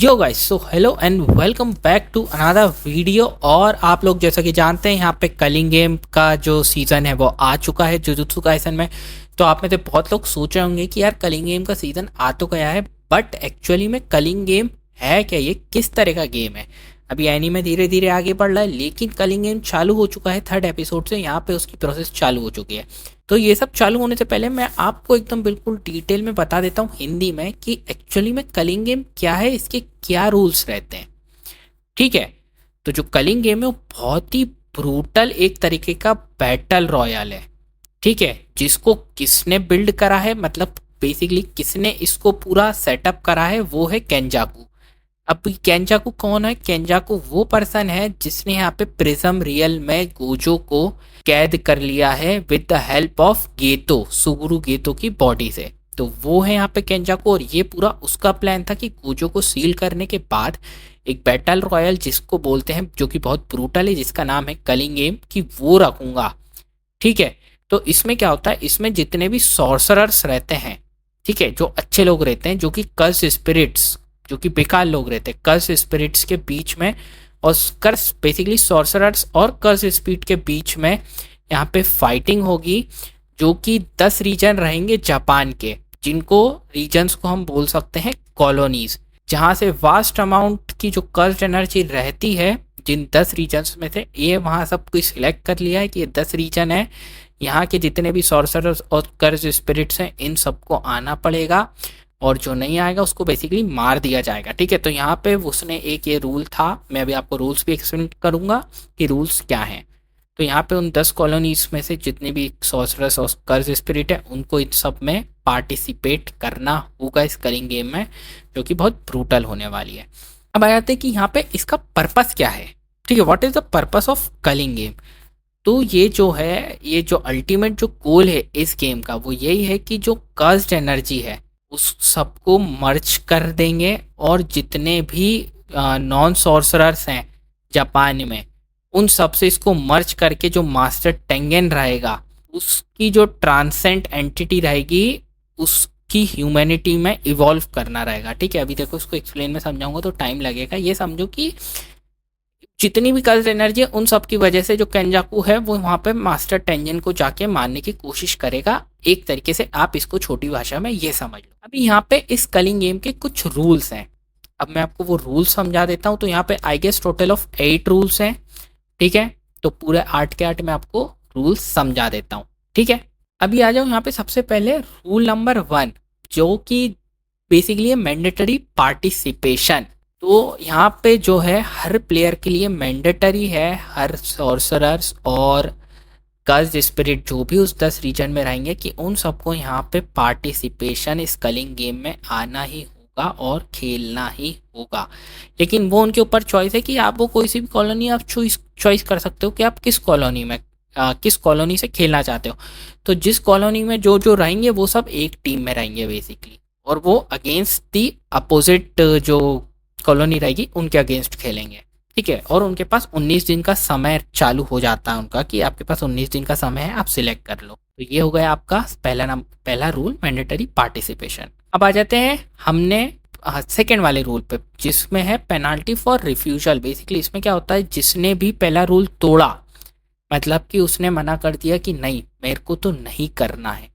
Yo guys, so hello and welcome back to another video. और आप लोग जैसा कि जानते हैं यहाँ पे कलिंग गेम का जो सीज़न है वो आ चुका है जुजुत्सु काइसन में। तो आप में से बहुत लोग सोच रहे होंगे कि यार कलिंग गेम का सीज़न आ तो गया है, बट एक्चुअली में कलिंग गेम है क्या, ये किस तरह का गेम है। अभी एनीमे धीरे धीरे आगे बढ़ रहा है, लेकिन कलिंग गेम चालू हो चुका है। थर्ड एपिसोड से यहाँ पे उसकी प्रोसेस चालू हो चुकी है। तो ये सब चालू होने से पहले मैं आपको एकदम बिल्कुल डिटेल में बता देता हूँ हिंदी में कि एक्चुअली में कलिंग गेम क्या है, इसके क्या रूल्स रहते हैं। ठीक है, तो जो कलिंग गेम है वो बहुत ही ब्रूटल एक तरीके का बैटल रॉयल है। ठीक है, जिसको किसने बिल्ड करा है, मतलब बेसिकली किसने इसको पूरा सेटअप करा है, वो है केंजाकू। अब केंजाकू कौन है? केंजाकू वो पर्सन है जिसने यहाँ पे प्रिज्म रियल में गोजो को कैद कर लिया है विद द हेल्प ऑफ गेतो, सुगुरु गेतो की बॉडी से। तो वो है यहाँ पे केंजाकू, और ये पूरा उसका प्लान था कि गोजो को सील करने के बाद एक बैटल रॉयल जिसको बोलते हैं, जो कि बहुत ब्रूटल है, जिसका नाम है कलिंग गेम, कि वो रखूंगा। ठीक है, तो इसमें क्या होता है, इसमें जितने भी सॉर्सरर्स रहते हैं, ठीक है, जो अच्छे लोग रहते हैं, जो कि कर्स स्पिरिट्स, जो कि बेकार लोग रहते हैं, कर्स स्पिरिट्स के बीच में, और कर्स बेसिकली सॉर्सरर्स और कर्स स्पिरिट के बीच में यहाँ पे फाइटिंग होगी। जो कि 10 रीजन रहेंगे जापान के, जिनको रीजन्स को हम बोल सकते हैं कॉलोनीज, जहाँ से वास्ट अमाउंट की जो कर्स एनर्जी रहती है जिन 10 रीजन्स में से। ये वहाँ सब कुछ सिलेक्ट कर लिया है कि ये 10 रीजन है, यहाँ के जितने भी सॉर्सरर्स और कर्स स्पिरिट्स हैं इन सबको आना पड़ेगा, और जो नहीं आएगा उसको बेसिकली मार दिया जाएगा। ठीक है, तो यहाँ पे उसने एक ये रूल था, मैं अभी आपको रूल्स भी एक्सप्लेन करूँगा कि रूल्स क्या हैं। तो यहाँ पे उन 10 कॉलोनीज में से जितने भी सॉर्सरर्स और कर्स स्पिरिट है उनको इन सब में पार्टिसिपेट करना होगा इस कलिंग गेम में, जो कि बहुत ब्रूटल होने वाली है। अब आ जाते हैं कि यहाँ पे इसका पर्पस क्या है। ठीक है, what is the purpose of culling game. तो ये जो है, ये जो अल्टीमेट जो गोल है इस गेम का, वो यही है कि जो कर्स्ड एनर्जी है उस सबको मर्ज कर देंगे, और जितने भी नॉन सॉर्सरर्स हैं जापान में, उन सब से इसको मर्ज करके जो मास्टर टेंगेन रहेगा, उसकी जो ट्रांसेंट एंटिटी रहेगी, उसकी ह्यूमैनिटी में इवॉल्व करना रहेगा। ठीक है, अभी देखो उसको एक्सप्लेन में समझाऊंगा तो टाइम लगेगा। ये समझो कि जितनी भी कर्ज एनर्जी है उन सब की वजह से जो केंजाकू है वो वहाँ पे मास्टर टेंजन को जाके मारने की कोशिश करेगा। एक तरीके से आप इसको छोटी भाषा में ये समझ लो। अभी यहाँ पे इस कलिंग गेम के कुछ रूल्स हैं, अब मैं आपको वो रूल्स समझा देता हूँ। तो यहाँ पे I guess total of 8 rules हैं। ठीक है, तो पूरे 8 के 8 मैं आपको रूल्स समझा देता हूँ। ठीक है, अभी आ जाओ यहाँ पे सबसे पहले रूल नंबर 1, जो कि बेसिकली है मैंडेटरी पार्टिसिपेशन। तो यहाँ पे जो है हर प्लेयर के लिए मैंडेटरी है, हर सॉर्सरर्स और कर्स्ड स्पिरिट जो भी उस 10 रीजन में रहेंगे, कि उन सबको यहाँ पे पार्टिसिपेशन इस कलिंग गेम में आना ही होगा और खेलना ही होगा। लेकिन वो उनके ऊपर चॉइस है कि आप वो कोई सी भी कॉलोनी आप चॉइस कर सकते हो कि आप किस कॉलोनी में, किस कॉलोनी से खेलना चाहते हो। तो जिस कॉलोनी में जो जो रहेंगे वो सब एक टीम में रहेंगे बेसिकली, और वो अगेंस्ट दी अपोजिट जो कॉलोनी रहेगी उनके अगेंस्ट खेलेंगे। ठीक है, और उनके पास 19 दिन का समय चालू हो जाता है उनका, कि आपके पास 19 दिन का समय है, आप सिलेक्ट कर लो। तो ये हो गया आपका पहला रूल, मैंडेटरी पार्टिसिपेशन। अब आ जाते हैं हमने सेकेंड वाले रूल पे, जिसमें है पेनाल्टी फॉर रिफ्यूजल। बेसिकली इसमें क्या होता है, जिसने भी पहला रूल तोड़ा, मतलब कि उसने मना कर दिया कि नहीं मेरे को तो नहीं करना है,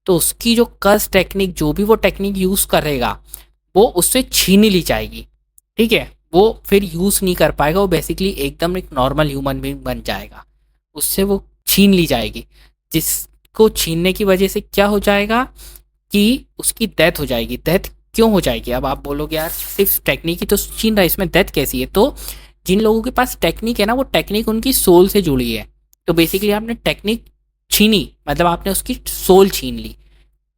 तो उसकी जो कर्स टेक्निक, जो भी वो टेक्निक यूज़ करेगा, वो उससे छीन ली जाएगी। ठीक है, वो फिर यूज़ नहीं कर पाएगा, वो बेसिकली एकदम एक नॉर्मल ह्यूमन बीइंग बन जाएगा, उससे वो छीन ली जाएगी। जिसको छीनने की वजह से क्या हो जाएगा कि उसकी डेथ हो जाएगी। डेथ क्यों हो जाएगी? अब आप बोलोगे यार सिर्फ टेक्निक ही तो छीन रहा है, इसमें डेथ कैसी है? तो जिन लोगों के पास टेक्निक है ना, वो टेक्निक उनकी सोल से जुड़ी है। तो बेसिकली आपने टेक्निक छीनी, मतलब आपने उसकी सोल छीन ली,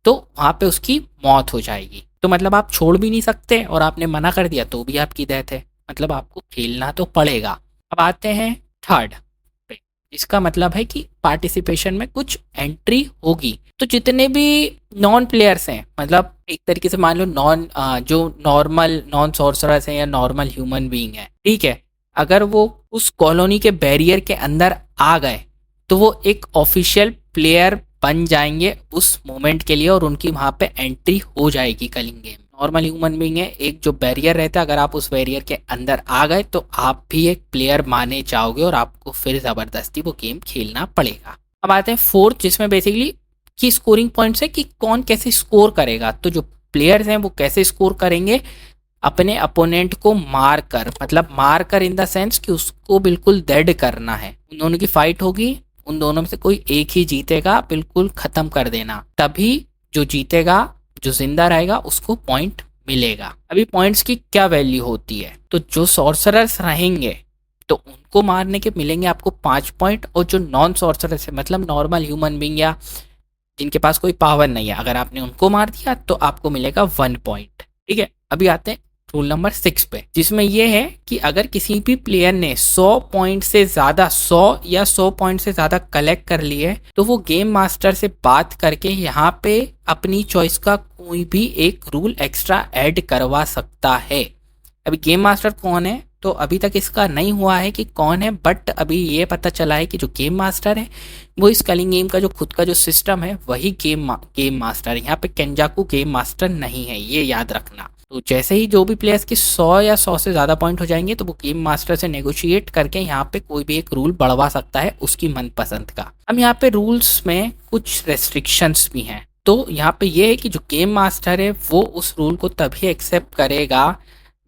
तो वहाँ पे उसकी मौत हो जाएगी। तो मतलब आप छोड़ भी नहीं सकते, और आपने मना कर दिया तो भी आपकी डेथ है, मतलब आपको खेलना तो पड़ेगा। अब आते हैं थर्ड पे, इसका मतलब है कि पार्टिसिपेशन में कुछ एंट्री होगी। तो जितने भी नॉन प्लेयर्स हैं, मतलब एक तरीके से मान लो जो नॉर्मल नॉन सॉर्सरर्स हैं या नॉर्मल ह्यूमन बीइंग है, ठीक है, अगर वो उस कॉलोनी के बैरियर के अंदर आ गए तो वो एक ऑफिशियल प्लेयर बन जाएंगे उस मोमेंट के लिए, और उनकी वहाँ पे एंट्री हो जाएगी culling game. Normal human being है, एक जो बैरियर रहता है, अगर आप उस बैरियर के अंदर आ गए तो आप भी एक प्लेयर माने जाओगे और आपको फिर ज़बरदस्ती वो गेम खेलना पड़ेगा। अब आते हैं फोर्थ, जिसमें बेसिकली की स्कोरिंग पॉइंट्स है कि कौन कैसे स्कोर करेगा। तो जो प्लेयर्स हैं वो कैसे स्कोर करेंगे, अपने अपोनेंट को मार कर, मतलब मार कर इन द सेंस कि उसको बिल्कुल डेड करना है। उन दोनों की फाइट होगी, उन दोनों में से कोई एक ही जीतेगा, बिल्कुल खत्म कर देना, तभी जो जीतेगा, जो जिंदा रहेगा, उसको पॉइंट मिलेगा। अभी पॉइंट्स की क्या वैल्यू होती है, तो जो सॉर्सरर्स रहेंगे तो उनको मारने के मिलेंगे आपको 5 पॉइंट, और जो नॉन सॉर्सरर्स है, मतलब नॉर्मल ह्यूमन बीइंग या जिनके पास कोई पावर नहीं है, अगर आपने उनको मार दिया तो आपको मिलेगा 1 पॉइंट। ठीक है, अभी आते हैं रूल नंबर 6 पे, जिसमें यह है कि अगर किसी भी प्लेयर ने 100 पॉइंट से ज़्यादा 100 या 100 पॉइंट से ज़्यादा कलेक्ट कर लिए तो वो गेम मास्टर से बात करके यहाँ पे अपनी चॉइस का कोई भी एक रूल एक्स्ट्रा ऐड करवा सकता है। अभी गेम मास्टर कौन है, तो अभी तक इसका नहीं हुआ है कि कौन है, बट अभी ये पता चला है कि जो गेम मास्टर है वो इस कलिंग गेम का जो खुद का जो सिस्टम है वही गेम मास्टर है। यहाँ पे केंजाकू गेम मास्टर नहीं है, ये याद रखना। तो जैसे ही जो भी प्लेयर्स के 100 या 100 से ज़्यादा पॉइंट हो जाएंगे तो वो गेम मास्टर से नेगोशिएट करके यहाँ पे कोई भी एक रूल बढ़वा सकता है उसकी मनपसंद का। अब यहाँ पे रूल्स में कुछ रेस्ट्रिक्शंस भी हैं। तो यहाँ पे ये है कि जो गेम मास्टर है वो उस रूल को तभी एक्सेप्ट करेगा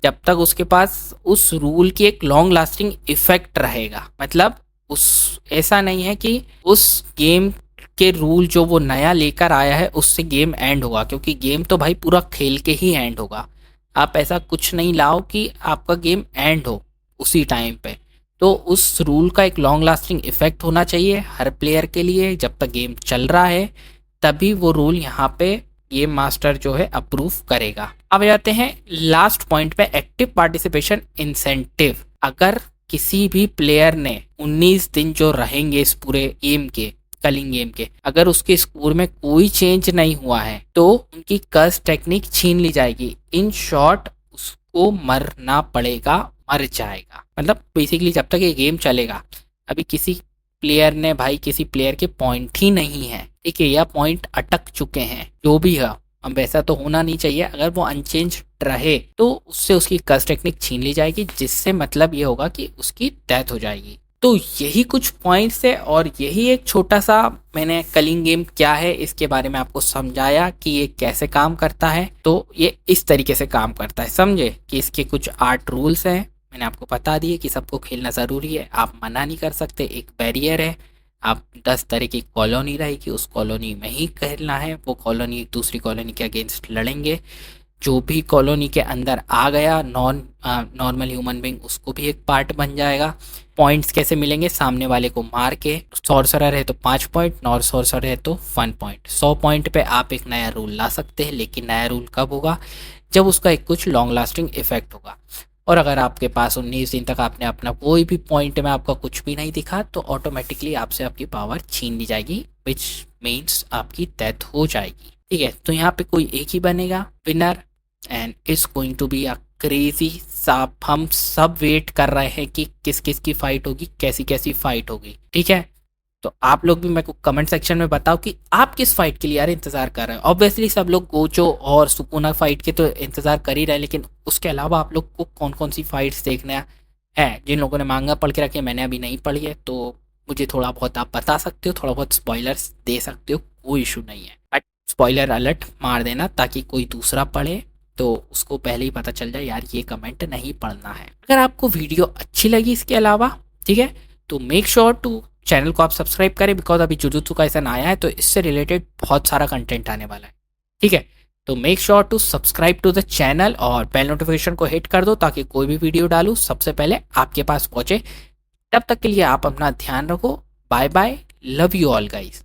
जब तक उसके पास उस रूल की एक लॉन्ग लास्टिंग इफेक्ट रहेगा। मतलब उस ऐसा नहीं है कि उस गेम के रूल जो वो नया लेकर आया है उससे गेम एंड होगा, क्योंकि गेम तो भाई पूरा खेल के ही एंड होगा। आप ऐसा कुछ नहीं लाओ कि आपका गेम एंड हो उसी टाइम पे। तो उस रूल का एक लॉन्ग लास्टिंग इफेक्ट होना चाहिए हर प्लेयर के लिए, जब तक गेम चल रहा है तभी वो रूल यहाँ पे गेम मास्टर जो है अप्रूव करेगा। अब जाते हैं लास्ट पॉइंट पे, एक्टिव पार्टिसिपेशन इंसेंटिव। अगर किसी भी प्लेयर ने 19 दिन जो रहेंगे इस पूरे गेम के, कलिंग गेम के, अगर उसके स्कोर में कोई चेंज नहीं हुआ है तो उनकी कर्स टेक्निक छीन ली जाएगी। इन शॉर्ट उसको मरना पड़ेगा, मर जाएगा। मतलब बेसिकली जब तक ये गेम चलेगा, अभी किसी प्लेयर ने भाई किसी प्लेयर के पॉइंट ही नहीं है, ठीक है, या पॉइंट अटक चुके हैं, जो भी है, अब वैसा तो होना नहीं चाहिए। अगर वो अनचेंज रहे तो उससे उसकी कर्स टेक्निक छीन ली जाएगी, जिससे मतलब ये होगा कि उसकी डेथ हो जाएगी। तो यही कुछ पॉइंट्स है और यही एक छोटा सा मैंने कलिंग गेम क्या है इसके बारे में आपको समझाया कि ये कैसे काम करता है। तो ये इस तरीके से काम करता है, समझे कि इसके कुछ 8 रूल्स हैं, मैंने आपको बता दिए कि सबको खेलना ज़रूरी है, आप मना नहीं कर सकते। एक बैरियर है, आप 10 तरह की कॉलोनी रहेगी, उस कॉलोनी में ही खेलना है। वो कॉलोनी एक दूसरी कॉलोनी के अगेंस्ट लड़ेंगे, जो भी कॉलोनी के अंदर आ गया नॉर्मल ह्यूमन बीइंग उसको भी एक पार्ट बन जाएगा। पॉइंट्स कैसे मिलेंगे, सामने वाले को मार के। सॉर्सरर है तो 5 पॉइंट, नॉन सॉर्सरर है तो 1 पॉइंट। 100 पॉइंट पे आप एक नया रूल ला सकते हैं, लेकिन नया रूल कब होगा, जब उसका एक कुछ लॉन्ग लास्टिंग इफेक्ट होगा। और अगर आपके पास 19 दिन तक आपने अपना कोई भी पॉइंट में आपका कुछ भी नहीं दिखा तो ऑटोमेटिकली आपसे आपकी पावर छीन ली जाएगी, विच मीन्स आपकी डेथ हो जाएगी। ठीक है, तो यहाँ पे कोई एक ही बनेगा winner and it's going to be a crazy साफ। हम सब वेट कर रहे हैं कि किस किस की फाइट होगी, कैसी कैसी फाइट होगी। ठीक है, तो आप लोग भी मेरे को कमेंट सेक्शन में बताओ कि आप किस फाइट के लिए यार इंतजार कर रहे हैं। ऑब्वियसली सब लोग गोचो और सुकुना फाइट के तो इंतजार कर ही रहे हैं, लेकिन उसके अलावा आप लोग को कौन कौन सी फाइट्स देखना है। जिन लोगों ने मांगा पढ़ के रखे, मैंने अभी नहीं पढ़ी है, तो मुझे थोड़ा बहुत आप बता सकते हो, थोड़ा बहुत स्पॉयलर्स दे सकते हो, कोई इशू नहीं है। बट स्पॉइलर अलर्ट मार देना ताकि कोई दूसरा पढ़े तो उसको पहले ही पता चल जाए यार ये कमेंट नहीं पढ़ना है। अगर आपको वीडियो अच्छी लगी इसके अलावा, ठीक है, तो मेक श्योर टू चैनल को आप सब्सक्राइब करें, बिकॉज अभी जुजुत्सु काइसन आया है तो इससे रिलेटेड बहुत सारा कंटेंट आने वाला है। ठीक है, तो make sure to subscribe to the channel और बेल नोटिफिकेशन को हिट कर दो ताकि कोई भी वीडियो डालूँ सबसे पहले आपके पास पहुंचे। तब तक के लिए आप अपना ध्यान रखो। Bye bye, love you all guys.